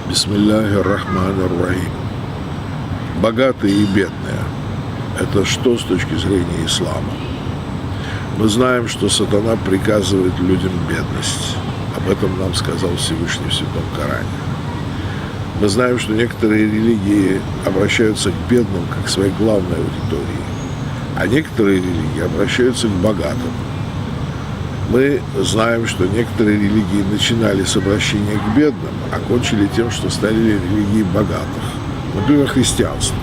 Бисмилляхи рахмани рахим. Богатые и бедные – это что с точки зрения ислама? Мы знаем, что сатана приказывает людям бедность. Об этом нам сказал Всевышний в Святом Коране. Мы знаем, что некоторые религии обращаются к бедным как к своей главной аудитории, а некоторые религии обращаются к богатым. Мы знаем, что некоторые религии начинали с обращения к бедным, а кончили тем, что стали религией богатых. Например, христианство.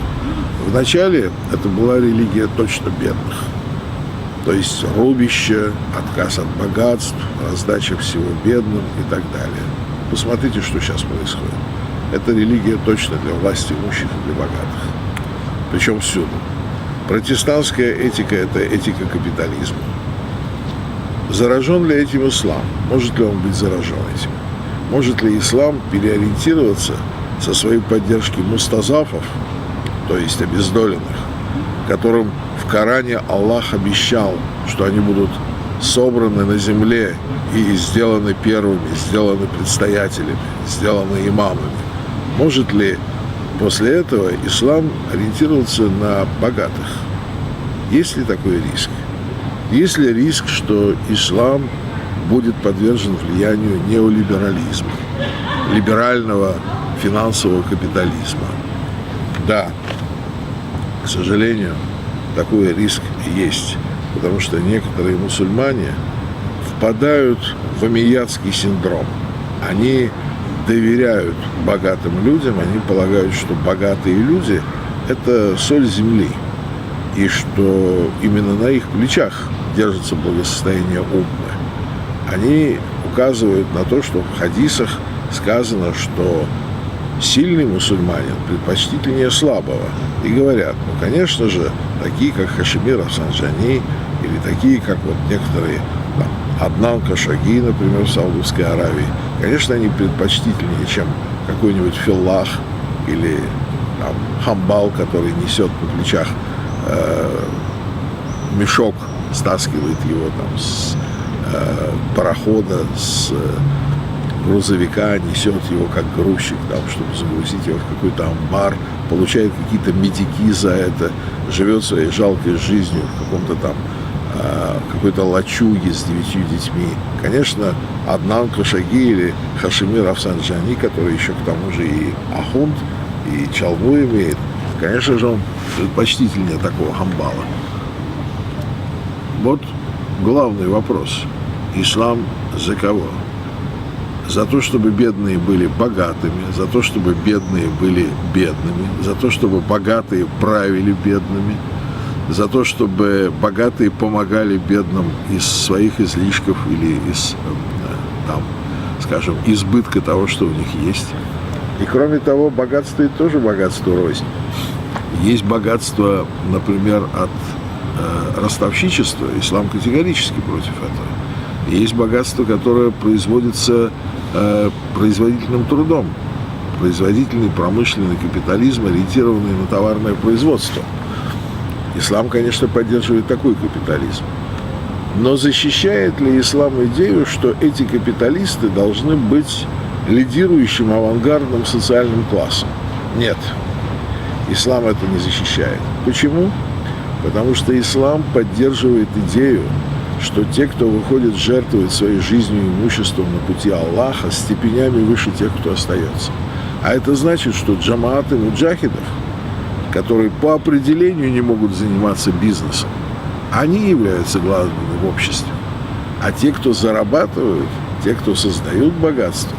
Вначале это была религия точно бедных. То есть рубище, отказ от богатств, раздача всего бедным и так далее. Посмотрите, что сейчас происходит. Это религия точно для власти имущих и для богатых. Причем всюду. Протестантская этика – это этика капитализма. Заражен ли этим ислам? Может ли он быть заражен этим? Может ли ислам переориентироваться со своей поддержки мустазафов, то есть обездоленных, которым в Коране Аллах обещал, что они будут собраны на земле и сделаны первыми, сделаны предстоятелями, сделаны имамами? Может ли после этого ислам ориентироваться на богатых? Есть ли такой риск? Есть ли риск, что ислам будет подвержен влиянию неолиберализма, либерального финансового капитализма? Да, к сожалению, такой риск есть, потому что некоторые мусульмане впадают в амиятский синдром. Они доверяют богатым людям, они полагают, что богатые люди – это соль земли, и что именно на их плечах держится благосостояние уммы. Они указывают на то, что в хадисах сказано, что сильный мусульманин предпочтительнее слабого. И говорят, конечно же, такие, как Хашимир Рафсанджани, или такие, как вот некоторые, Аднан Кашаги, например, в Саудовской Аравии, конечно, они предпочтительнее, чем какой-нибудь филлах или хамбал, который несет на плечах мешок, стаскивает его там с парохода, с грузовика, несет его как грузчик, там, чтобы загрузить его в какой-то амбар, получает какие-то медики за это, живет своей жалкой жизнью в каком-то там какой-то лачуге с 9 детьми. Конечно, Аднан Кашаги или Хашимир Рафсанджани, который еще к тому же и ахунд, и чалму имеет, конечно же, он предпочтительнее такого хамбала. Вот главный вопрос. Ислам за кого? За то, чтобы бедные были богатыми, за то, чтобы бедные были бедными, за то, чтобы богатые правили бедными, за то, чтобы богатые помогали бедным из своих излишков или из, там, скажем, избытка того, что у них есть. И кроме того, богатство – это тоже богатство рознь. Есть богатство, например, от ростовщичества. Ислам категорически против этого. И есть богатство, которое производится производительным трудом. Производительный промышленный капитализм, ориентированный на товарное производство. Ислам, конечно, поддерживает такой капитализм. Но защищает ли ислам идею, что эти капиталисты должны быть лидирующим авангардным социальным классом? Нет. Ислам это не защищает. Почему? Потому что ислам поддерживает идею, что те, кто выходит жертвовать своей жизнью и имуществом на пути Аллаха, степенями выше тех, кто остается. А это значит, что джамааты муджахидов, которые по определению не могут заниматься бизнесом, они являются главными в обществе. А те, кто зарабатывают, те, кто создают богатство,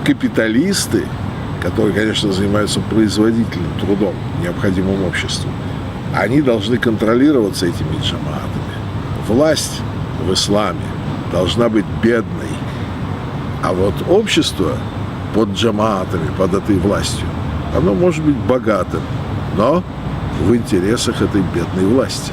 капиталисты, которые, конечно, занимаются производительным трудом, необходимым обществу, они должны контролироваться этими джамаатами. Власть в исламе должна быть бедной, а вот общество под джамаатами, под этой властью, оно может быть богатым, но в интересах этой бедной власти.